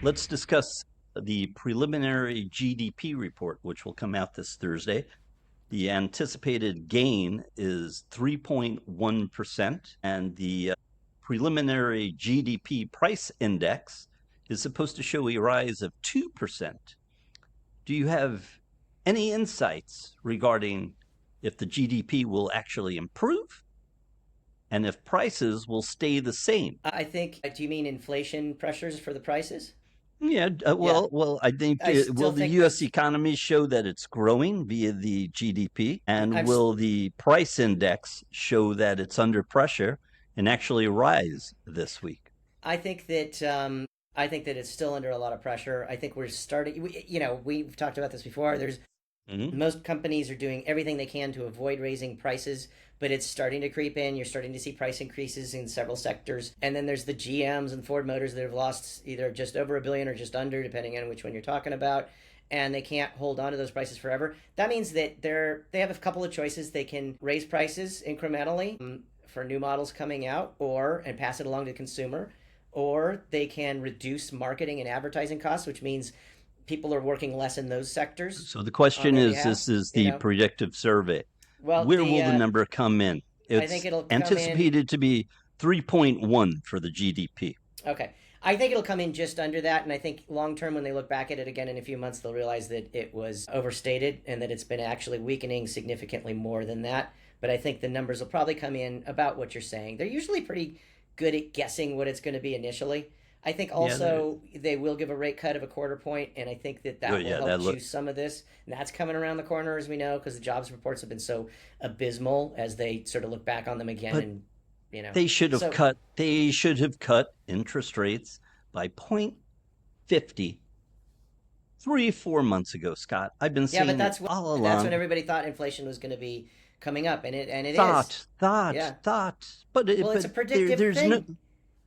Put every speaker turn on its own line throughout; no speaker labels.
Let's discuss the preliminary GDP report, which will come out this Thursday. The anticipated gain is 3.1%, and the preliminary GDP price index is supposed to show a rise of 2%. Do you have any insights regarding if the GDP will actually improve and if prices will stay the same?
I think, do you mean inflation pressures for the prices?
Yeah,
Yeah,
I think
I
will
still
the
think
U.S.
that's,
economy show that it's growing via the GDP, and
I'm,
will the price index show that it's under pressure and actually rise this week?
I think that, I think that it's still under a lot of pressure. I think we're starting, we've talked about this before.
Hmm.
Most companies are doing everything they can to avoid raising prices, but it's starting to creep in. You're starting to see price increases in several sectors. And then there's the GMs and Ford Motors that have lost either just over a billion or just under, depending on which one you're talking about. And they can't hold on to those prices forever. That means that they have a couple of choices. They can raise prices incrementally for new models coming out, or and pass it along to the consumer, or they can reduce marketing and advertising costs, which means people are working less in those sectors
So the
on
question
their
is,
behalf.
this is
You
the
know,
predictive survey.
well,
Where will the number come in?
I think
It's
it'll come in.
anticipated to be 3.1 for the GDP.
Okay, I think it'll come in just under that, and I think long term, when they look back at it again in a few months, they'll realize that it was overstated and that it's been actually weakening significantly more than that. But I think the numbers will probably come in about what you're saying. They're usually pretty good at guessing what it's going to be initially. I think
Yeah,
also they will give a rate cut of a quarter point, and I think that
oh,
that will
yeah,
help
that look.
juice some of this. And that's coming around the corner, as we know, because the jobs reports have been so abysmal as they sort of look back on them again,
But
and
they should have
so
cut. They should have cut interest rates by 0.50 3 4 months ago, Scott. I've been
yeah, but
saying it all
that's when
along.
everybody thought inflation was going to be coming up, and it is.
Thought, thought,
Yeah.
thought.
Well, it's
But
a predictive
there's no.
thing.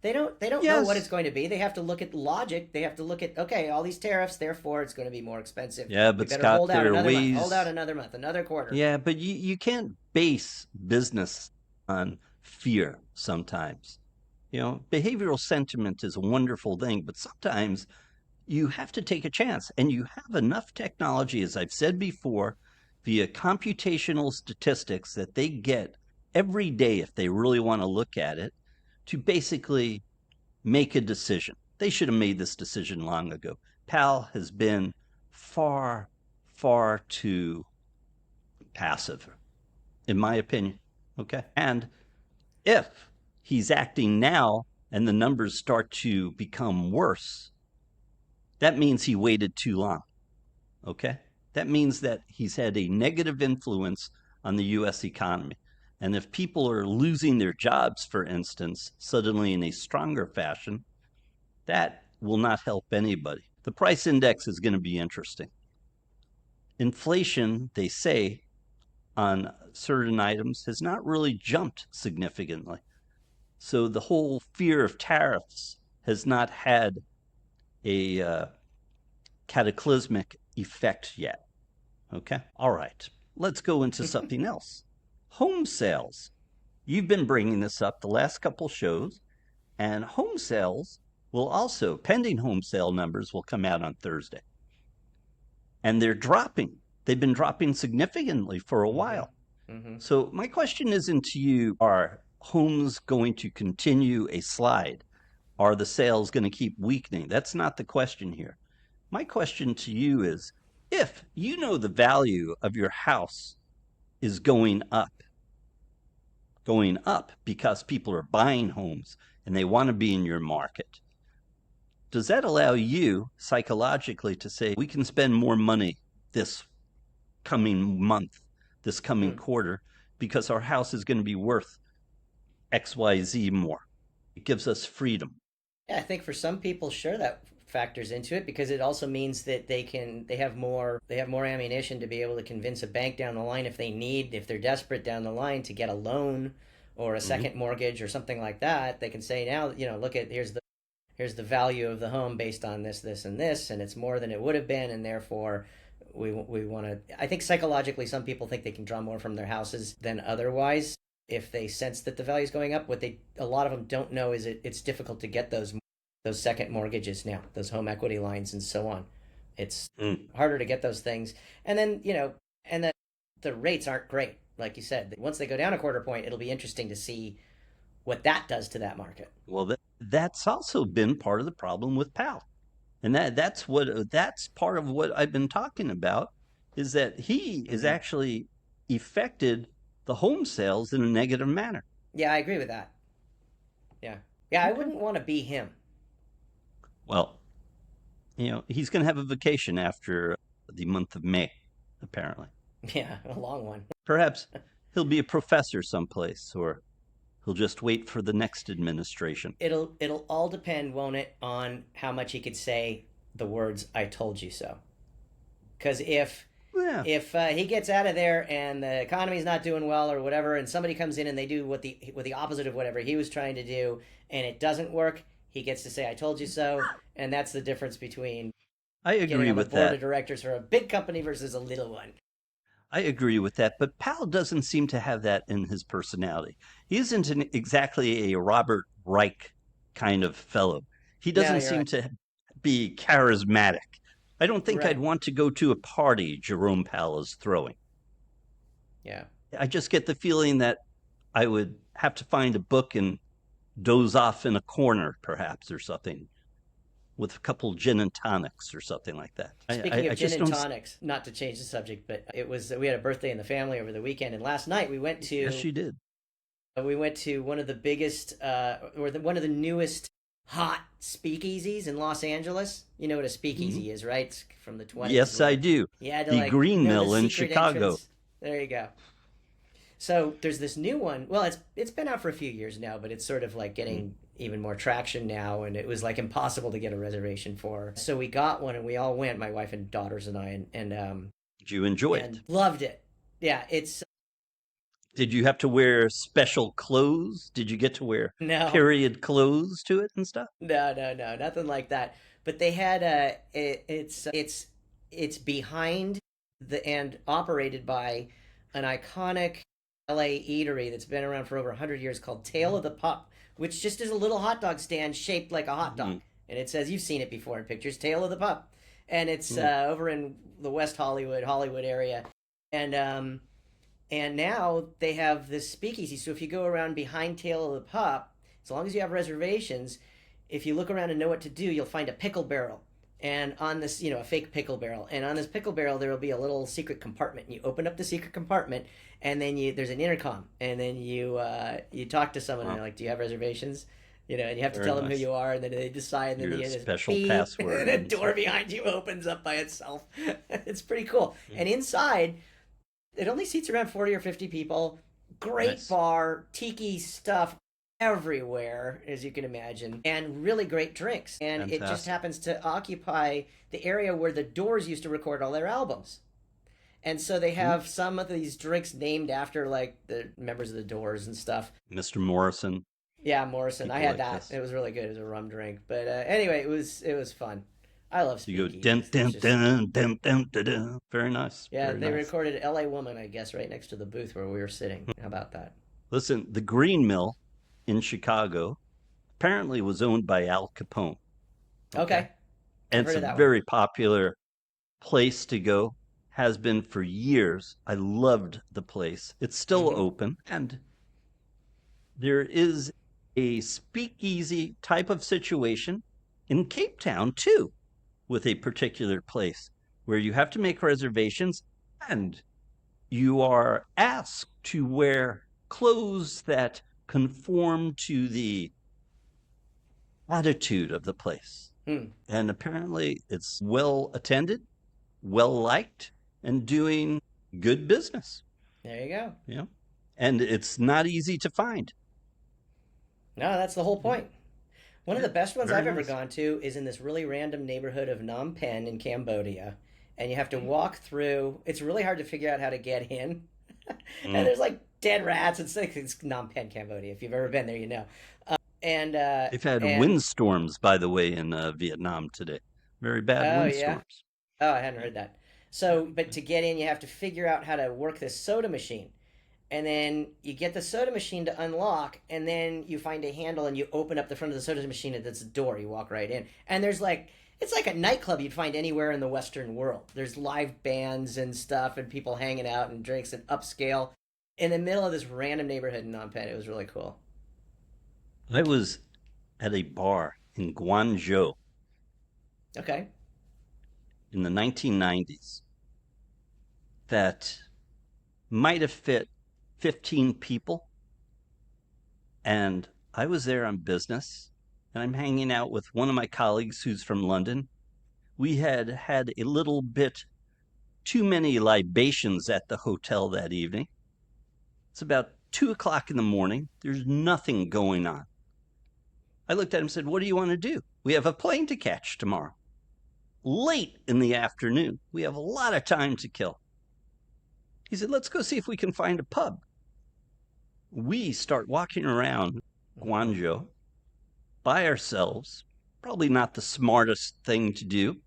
They don't know what it's
Yes.
going to be. They have to look at logic. They have to look at, okay, all these tariffs, therefore it's going to be more expensive.
Yeah,
We
but
better
Scott,
hold out
there are
another month. Hold out
ways.
another month, another quarter.
Yeah, but you can't base business on fear sometimes. Behavioral sentiment is a wonderful thing, but sometimes you have to take a chance. And you have enough technology, as I've said before, via computational statistics that they get every day if they really want to look at it, to basically make a decision. They should have made this decision long ago. Powell has been far, far too passive, in my opinion. Okay. And if he's acting now and the numbers start to become worse, that means he waited too long. Okay. That means that he's had a negative influence on the US economy. And if people are losing their jobs, for instance, suddenly in a stronger fashion, that will not help anybody. The price index is going to be interesting. Inflation, they say, on certain items has not really jumped significantly. So the whole fear of tariffs has not had a cataclysmic effect yet. Okay. All right. Let's go into something else. Home sales. You've been bringing this up the last couple shows, and home sales will also, pending home sale numbers will come out on Thursday. And they're dropping. They've been dropping significantly for a
Mm-hmm.
while.
Mm-hmm.
So my question isn't to you, are homes going to continue a slide? Are the sales going to keep weakening? That's not the question here. My question to you is, if you know the value of your house is going up because people are buying homes and they want to be in your market, does that allow you psychologically to say, we can spend more money this coming month, this coming
Hmm.
quarter, because our house is going to be worth XYZ more? It gives us freedom.
Yeah, I think for some people, sure, that factors into it because it also means that they have more ammunition to be able to convince a bank down the line if they're desperate down the line to get a loan or a
Mm-hmm.
second mortgage or something like that. They can say now, look at here's the value of the home based on this, this, and this, and it's more than it would have been, and therefore we want to. I think psychologically, some people think they can draw more from their houses than otherwise if they sense that the value is going up. What they a lot of them don't know is it's difficult to get those second mortgages now, those home equity lines and so on. It's
Mm.
harder to get those things. And then, and the rates aren't great. Like you said, once they go down a quarter point, it'll be interesting to see what that does to that market.
Well, that's also been part of the problem with Powell. And that's part of what I've been talking about is that he is
Mm-hmm.
actually affected the home sales in a negative manner.
Yeah, I agree with that. Yeah. Yeah, I
Okay.
wouldn't want to be him.
Well, he's going to have a vacation after the month of May, apparently.
Yeah, a long one.
Perhaps he'll be a professor someplace, or he'll just wait for the next administration.
It'll all depend, won't it, on how much he could say the words "I told you so." Because
Yeah.
if he gets out of there and the economy's not doing well or whatever, and somebody comes in and they do what the opposite of whatever he was trying to do, and it doesn't work, he gets to say "I told you so," and that's the difference between
I
getting
agree
on the
with
board
that.
of directors for a big company versus a little one.
I agree with that, but Powell doesn't seem to have that in his personality. He isn't exactly a Robert Reich kind of fellow. He
No,
doesn't
you're
seem
right.
to be charismatic. I don't think I'd
Right.
want to go to a party Jerome Powell is throwing.
Yeah.
I just get the feeling that I would have to find a book and doze off in a corner, perhaps, or something, with a couple gin and tonics or something like that.
Speaking
I
of gin
just
and
don't.
tonics, not to change the subject, but it was we had a birthday in the family over the weekend, and last night
Yes, she did.
we went to one of the biggest one of the newest hot speakeasies in Los Angeles. You know what a
Hmm.
speakeasy is, right? It's from the 20s
Yes, I
where
do.
you had to
The
like
Green
know the
Mill in
secret
Chicago.
entrance. There you go. So there's this new one. Well, it's been out for a few years now, but it's sort of like
Mm.
getting even more traction now, and it was like impossible to get a reservation for. So we got one, and we all went, my wife and daughters and I,
Did you enjoy it?
and loved it. Yeah, it's
Did you have to wear special clothes? Did you get to wear
no,
period clothes to it and stuff?
no, nothing like that. But they had it's behind the and operated by an iconic LA eatery that's been around for over 100 years called Tail of the Pup, which just is a little hot dog stand shaped like a hot dog,
Mm-hmm.
and it says you've seen it before in pictures, Tail of the Pup, and it's over in the West Hollywood area, and now they have this speakeasy. So if you go around behind Tail of the Pup, as long as you have reservations, if you look around and know what to do, you'll find a pickle barrel. And on this, a fake pickle barrel. And on this pickle barrel, there will be a little secret compartment. And you open up the secret compartment, and then there's an intercom. And then you talk to someone, and
Wow,
they're like, "Do you have reservations?" And you have to
very
tell them who
nice.
you are, and then they decide, and then you
Your
get this
special
beep,
password
and a
and
door
stuff.
behind you opens up by itself. It's pretty cool.
Mm.
And inside, it only seats around 40 or 50 people. Great
Nice.
bar, tiki stuff everywhere, as you can imagine, and really great drinks. And it just
Fantastic.
happens to occupy the area where the Doors used to record all their albums. And so they
Mm.
have some of these drinks named after like the members of the Doors and stuff.
Mr. Morrison,
Yeah, Morrison. I
people
had
like
that.
this.
It was really good as a rum drink. But anyway, it was fun. I love
So you go dun
speakeasies. There's
dun
just
dun dun dun dun dun. Very nice.
yeah,
Very
they
nice.
recorded L.A. Woman, I guess, right next to the booth where we were sitting. How about that?
Listen, the Green Mill in Chicago apparently was owned by Al Capone. Okay.
Okay, I've
And it's
heard
a
of that one.
very popular place to go, has been for years. I loved the place. It's still
Mm-hmm.
open, and there is a speakeasy type of situation in Cape Town too, with a particular place where you have to make reservations and you are asked to wear clothes that conform to the attitude of the place.
Hmm.
And apparently it's well attended, well liked, and doing good business,
There you go.
you know? And it's not easy to find.
No, that's the whole
Yeah,
point. One of
yeah,
the best ones
very
I've ever
nice.
gone to is in this really random neighborhood of Phnom Penh in Cambodia. And you have to walk through. It's really hard to figure out how to get in. And
Mm.
there's like dead rats. It's Phnom Penh, Cambodia. If you've ever been there, you know. And
They've had
and
windstorms, by the way, in Vietnam today. Very bad
oh yeah.
windstorms.
Oh, I hadn't
Yeah.
heard that. So, but to get in, you have to figure out how to work this soda machine. and then you get the soda machine to unlock, and then you find a handle and you open up the front of the soda machine, and it's a door. You walk right in, and there's like it's like a nightclub you'd find anywhere in the Western world. There's live bands and stuff, and people hanging out and drinks and upscale in the middle of this random neighborhood in Phnom Penh. It was really cool.
I was at a bar in Guangzhou
Okay.
in the 1990s that might have fit 15 people. And I was there on business, and I'm hanging out with one of my colleagues who's from London. We had had a little bit too many libations at the hotel that evening. It's about 2 o'clock in the morning. There's nothing going on. I looked at him and said, "What do you want to do? We have a plane to catch tomorrow. Late in the afternoon. We have a lot of time to kill." He said, "Let's go see if we can find a pub." We start walking around Guangzhou by ourselves. Probably not the smartest thing to do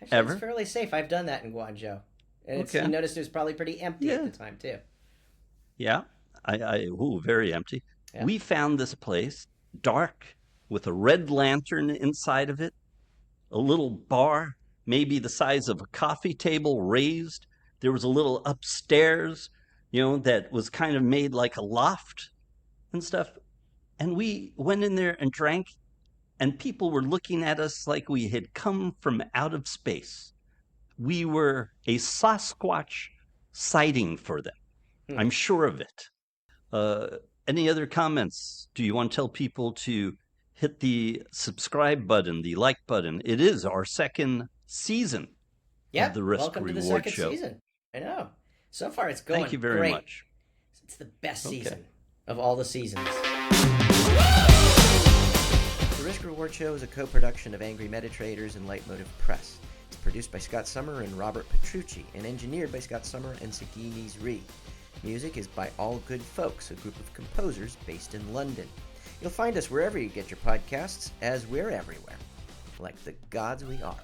Actually, it's
ever.
fairly safe. I've done that in Guangzhou, and you
Okay.
noticed it was probably pretty empty at
Yeah.
the time too.
Yeah. Very empty.
Yeah.
We found this place dark with a red lantern inside of it, a little bar, maybe the size of a coffee table raised. There was a little upstairs, that was kind of made like a loft and stuff. And we went in there and drank, and people were looking at us like we had come from out of space. We were a Sasquatch sighting for them.
Hmm.
I'm sure of it. Any other comments? Do you want to tell people to hit the subscribe button, the like button? It is our second season of
Yep.
the Risk
Welcome to the
Reward
second
Show.
season. I know. So far, it's
Thank
going
you very
great.
much.
It's the best
Okay.
season of all the seasons. The Risk Reward Show is a co-production of Angry Meditators and Leitmotiv Press. It's produced by Scott Summer and Robert Petrucci, and engineered by Scott Summer and Sagini Ree. Music is by All Good Folks, a group of composers based in London. You'll find us wherever you get your podcasts, as we're everywhere, like the gods we are.